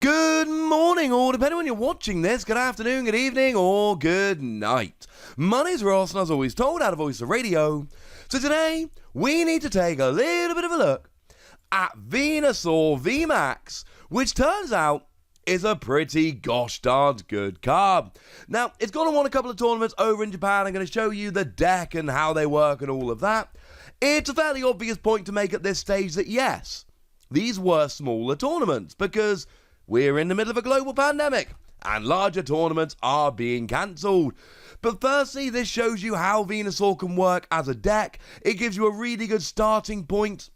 Good morning, or depending on when you're watching this, good afternoon, good evening, or good night. My name's Ross, and as always told, out of Voice of Radio. So today, we need to take a little bit of a look at Venusaur VMAX, which turns out is a pretty gosh darn good card. Now, it's gone and won a couple of tournaments over in Japan. I'm going to show you the deck and how they work and all of that. It's a fairly obvious point to make at this stage that yes, these were smaller tournaments because we're in the middle of a global pandemic and larger tournaments are being cancelled. But firstly, this shows you how Venusaur can work as a deck. It gives you a really good starting point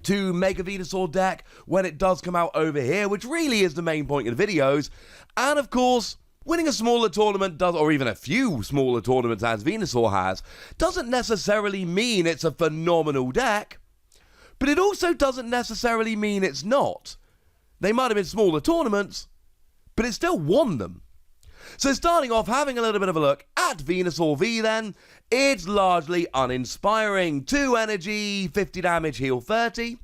to make a Venusaur deck when it does come out over here, which really is the main point of the videos. And of course, winning a smaller tournament does, or even a few smaller tournaments as Venusaur has, doesn't necessarily mean it's a phenomenal deck, but it also doesn't necessarily mean it's not. They might have been smaller tournaments, but it still won them. So starting off, having a little bit of a look at Venusaur V then, it's largely uninspiring. 2 energy, 50 damage, heal 30,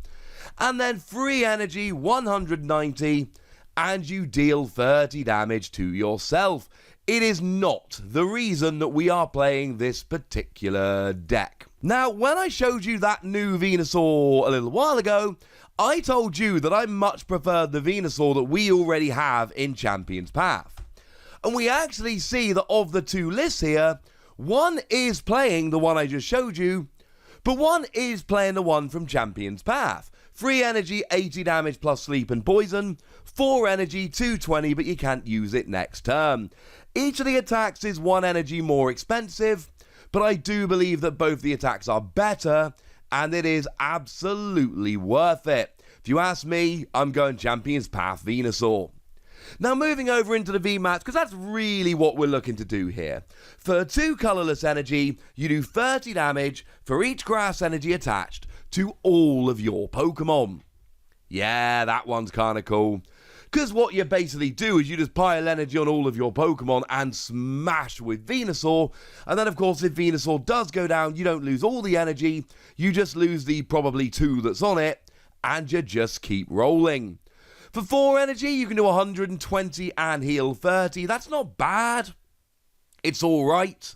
and then 3 energy, 190, and you deal 30 damage to yourself. It is not the reason that we are playing this particular deck. Now, when I showed you that new Venusaur a little while ago, I told you that I much preferred the Venusaur that we already have in Champion's Path. And we actually see that of the two lists here, one is playing the one I just showed you, but one is playing the one from Champion's Path. 3 energy, 80 damage plus sleep and poison. 4 energy, 220, but you can't use it next turn. Each of the attacks is 1 energy more expensive, but I do believe that both the attacks are better, and it is absolutely worth it. If you ask me, I'm going Champion's Path Venusaur. Now moving over into the VMAX, because that's really what we're looking to do here. For 2 colourless energy, you do 30 damage for each grass energy attached to all of your Pokemon. Yeah, that one's kind of cool. Because what you basically do is you just pile energy on all of your Pokemon and smash with Venusaur. And then, of course, if Venusaur does go down, you don't lose all the energy. You just lose the probably 2 that's on it. And you just keep rolling. For 4 energy, you can do 120 and heal 30. That's not bad. It's alright.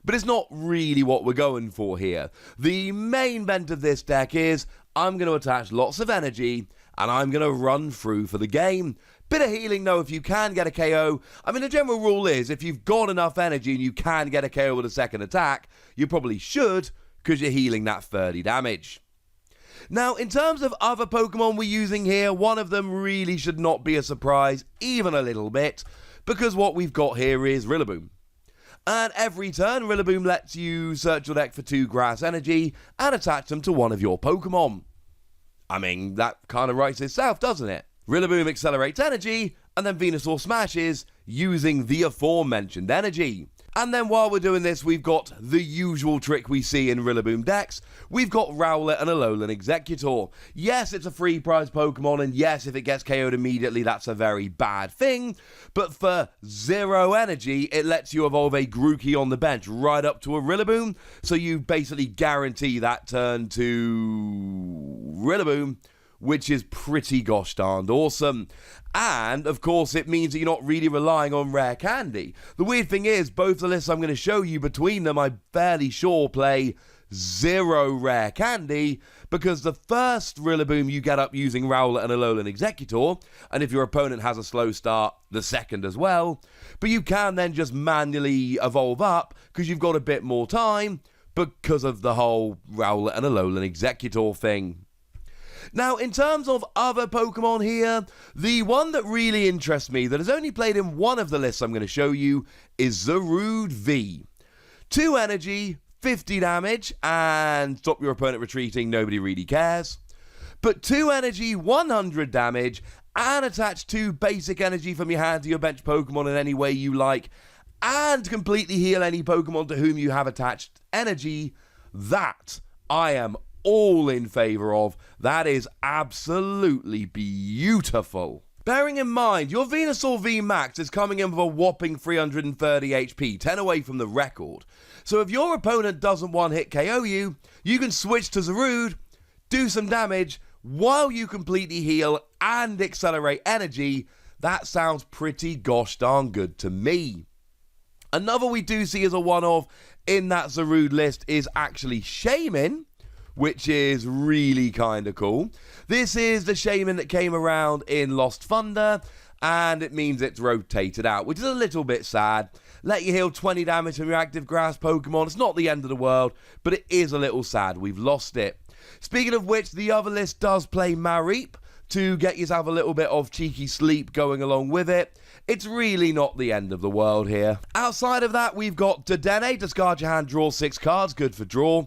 But it's not really what we're going for here. The main bent of this deck is I'm going to attach lots of energy and I'm going to run through for the game. Bit of healing though if you can get a KO. I mean, the general rule is if you've got enough energy and you can get a KO with a second attack, you probably should because you're healing that 30 damage. Now, in terms of other Pokemon we're using here, one of them really should not be a surprise, even a little bit, because what we've got here is Rillaboom. And every turn, Rillaboom lets you search your deck for 2 grass energy and attach them to one of your Pokemon. I mean, that kind of writes itself, doesn't it? Rillaboom accelerates energy, and then Venusaur smashes using the aforementioned energy. And then while we're doing this, we've got the usual trick we see in Rillaboom decks. We've got Rowlet and Alolan Exeggutor. Yes, it's a free prize Pokemon, and yes, if it gets KO'd immediately, that's a very bad thing. But for 0 energy, it lets you evolve a Grookey on the bench right up to a Rillaboom. So you basically guarantee that turn to Rillaboom, which is pretty gosh darned awesome. And, of course, it means that you're not really relying on rare candy. The weird thing is, both the lists I'm going to show you between them, I'm fairly sure play 0 rare candy, because the first Rillaboom you get up using Rowlet and Alolan Exeggutor, and if your opponent has a slow start, the second as well. But you can then just manually evolve up, because you've got a bit more time, because of the whole Rowlet and Alolan Exeggutor thing. Now, in terms of other Pokemon here, the one that really interests me, that has only played in one of the lists I'm going to show you, is Zarude V. 2 energy, 50 damage, and stop your opponent retreating, nobody really cares. But 2 energy, 100 damage, and attach 2 basic energy from your hand to your bench Pokemon in any way you like, and completely heal any Pokemon to whom you have attached energy. That I am all in favour of. That is absolutely beautiful. Bearing in mind, your Venusaur VMAX is coming in with a whopping 330 HP, 10 away from the record. So if your opponent doesn't one-hit KO you, you can switch to Zarude, do some damage, while you completely heal and accelerate energy. That sounds pretty gosh darn good to me. Another we do see as a one-off in that Zarude list is actually Shaman, which is really kind of cool. This is the Shaman that came around in Lost Thunder, and it means it's rotated out, which is a little bit sad. Let you heal 20 damage from your active grass Pokemon. It's not the end of the world, but it is a little sad. We've lost it. Speaking of which, the other list does play Mareep to get yourself a little bit of cheeky sleep going along with it. It's really not the end of the world here. Outside of that, we've got Dedenne, discard your hand, draw 6 cards, good for draw.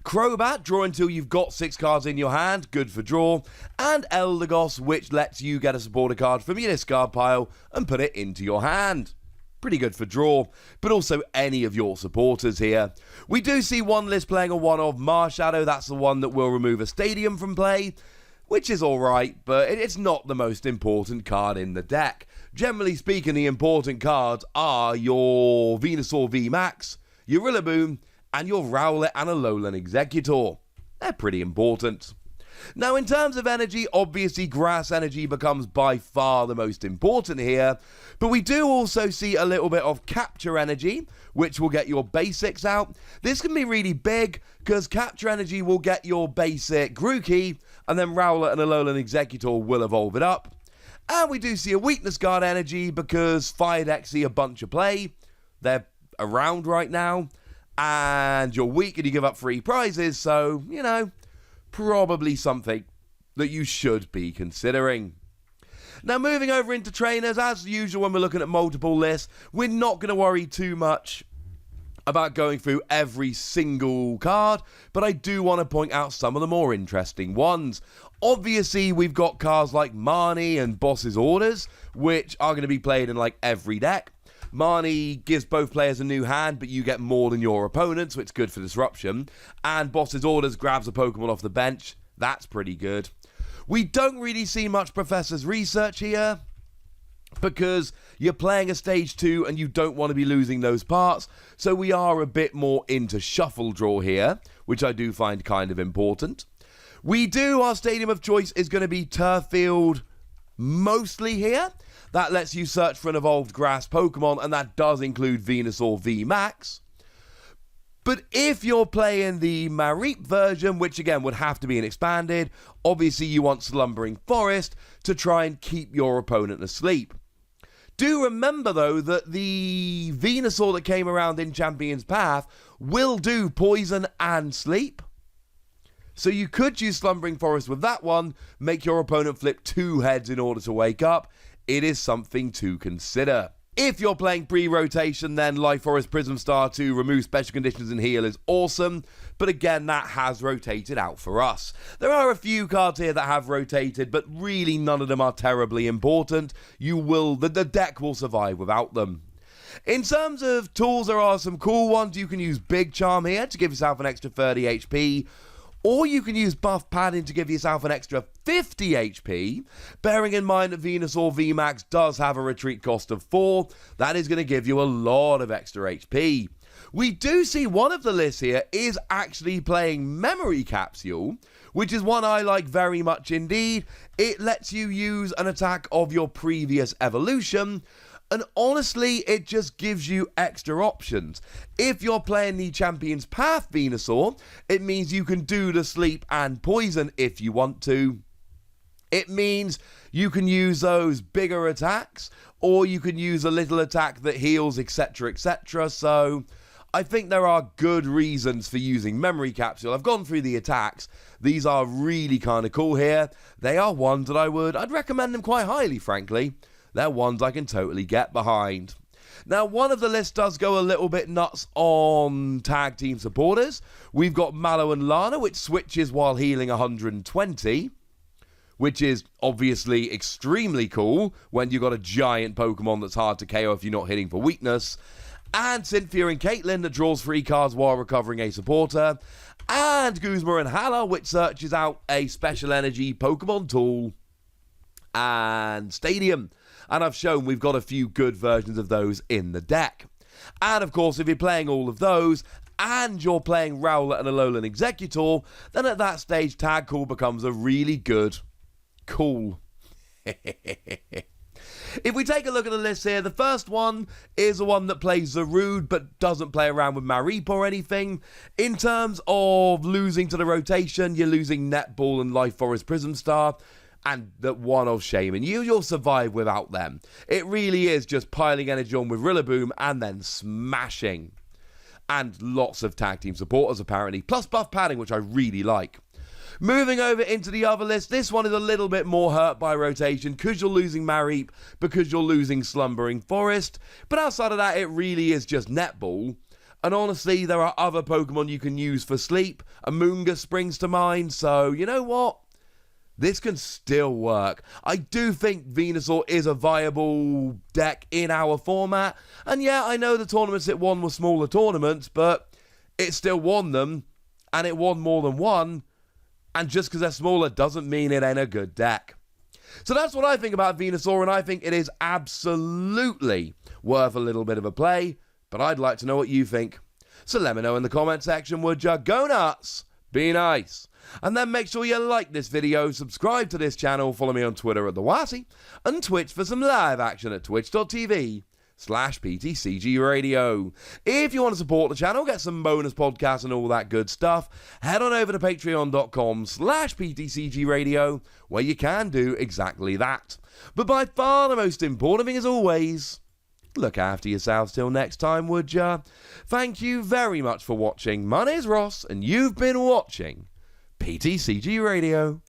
Crobat, draw until you've got 6 cards in your hand, good for draw. And Eldegoss, which lets you get a supporter card from your discard pile and put it into your hand. Pretty good for draw, but also any of your supporters here. We do see one list playing a one-of Marshadow. That's the one that will remove a stadium from play, which is alright, but it's not the most important card in the deck. Generally speaking, the important cards are your Venusaur VMAX, your Rillaboom, and your Rowlet and Alolan Executor. They're pretty important. Now, in terms of energy, obviously grass energy becomes by far the most important here, but we do also see a little bit of capture energy, which will get your basics out. This can be really big, because capture energy will get your basic Grookey, and then Rowlet and Alolan Executor will evolve it up. And we do see a weakness guard energy, because Fire decks see a bunch of play. They're around right now, and you're weak and you give up free prizes, so, you know, probably something that you should be considering. Now, moving over into trainers, as usual when we're looking at multiple lists, we're not going to worry too much about going through every single card, but I do want to point out some of the more interesting ones. Obviously, we've got cards like Marnie and Boss's Orders, which are going to be played in like every deck. Marnie gives both players a new hand, but you get more than your opponent, so it's good for disruption. And Boss's Orders grabs a Pokemon off the bench. That's pretty good. We don't really see much Professor's Research here, because you're playing a Stage 2 and you don't want to be losing those parts, so we are a bit more into Shuffle Draw here, which I do find kind of important. Our stadium of choice is going to be Turf Field mostly here. That lets you search for an evolved grass Pokemon, and that does include Venusaur VMAX. But if you're playing the Mareep version, which again would have to be an expanded, obviously you want Slumbering Forest to try and keep your opponent asleep. Do remember though that the Venusaur that came around in Champion's Path will do Poison and Sleep. So you could use Slumbering Forest with that one, make your opponent flip 2 heads in order to wake up. It is something to consider. If you're playing pre-rotation, then Life Forest Prism Star to remove special conditions and heal is awesome, but again, that has rotated out for us. There are a few cards here that have rotated, but really none of them are terribly important. The deck will survive without them. In terms of tools, there are some cool ones. You can use Big Charm here to give yourself an extra 30 HP, or you can use Buff Padding to give yourself an extra 50 HP, bearing in mind that Venusaur VMAX does have a retreat cost of 4. That is going to give you a lot of extra HP. We do see one of the lists here is actually playing Memory Capsule, which is one I like very much indeed. It lets you use an attack of your previous evolution, and honestly, it just gives you extra options. If you're playing the Champion's Path Venusaur, it means you can do the Sleep and Poison if you want to. It means you can use those bigger attacks, or you can use a little attack that heals, etc., etc. So I think there are good reasons for using Memory Capsule. I've gone through the attacks. These are really kind of cool here. They are ones that I'd recommend them quite highly, frankly. They're ones I can totally get behind. Now, one of the lists does go a little bit nuts on tag team supporters. We've got Mallow and Lana, which switches while healing 120, which is obviously extremely cool when you've got a giant Pokemon that's hard to KO if you're not hitting for weakness. And Cynthia and Caitlin, that draws 3 cards while recovering a supporter. And Guzma and Hala, which searches out a special energy Pokemon tool. And Stadium. And I've shown we've got a few good versions of those in the deck. And of course, if you're playing all of those, and you're playing Rowlet and Alolan Executor, then at that stage, Tag Call becomes a really good cool. If we take a look at the list here, the first one is the one that plays Zarude but doesn't play around with Mareep or anything. In terms of losing to the rotation, you're losing Netball and Life Forest Prism Star, and that one of Shaman. You'll survive without them. It really is just piling energy on with Rillaboom and then smashing. And lots of tag team supporters apparently, plus buff padding, which I really like. Moving over into the other list, this one is a little bit more hurt by rotation because you're losing Mareep, because you're losing Slumbering Forest. But outside of that, it really is just Netball. And honestly, there are other Pokemon you can use for sleep. Amoonguss springs to mind, so you know what? This can still work. I do think Venusaur is a viable deck in our format. And yeah, I know the tournaments it won were smaller tournaments, but it still won them. And it won more than one. And just because they're smaller doesn't mean it ain't a good deck. So that's what I think about Venusaur, and I think it is absolutely worth a little bit of a play. But I'd like to know what you think. So let me know in the comment section, would ya? Go nuts, be nice. And then make sure you like this video, subscribe to this channel, follow me on Twitter at TheWassy, and Twitch for some live action at twitch.tv/PTCG Radio. If you want to support the channel, get some bonus podcasts and all that good stuff, head on over to patreon.com/PTCG Radio, where you can do exactly that. But by far the most important thing as always, look after yourselves till next time, would ya? Thank you very much for watching. My name's Ross, and you've been watching PTCG Radio.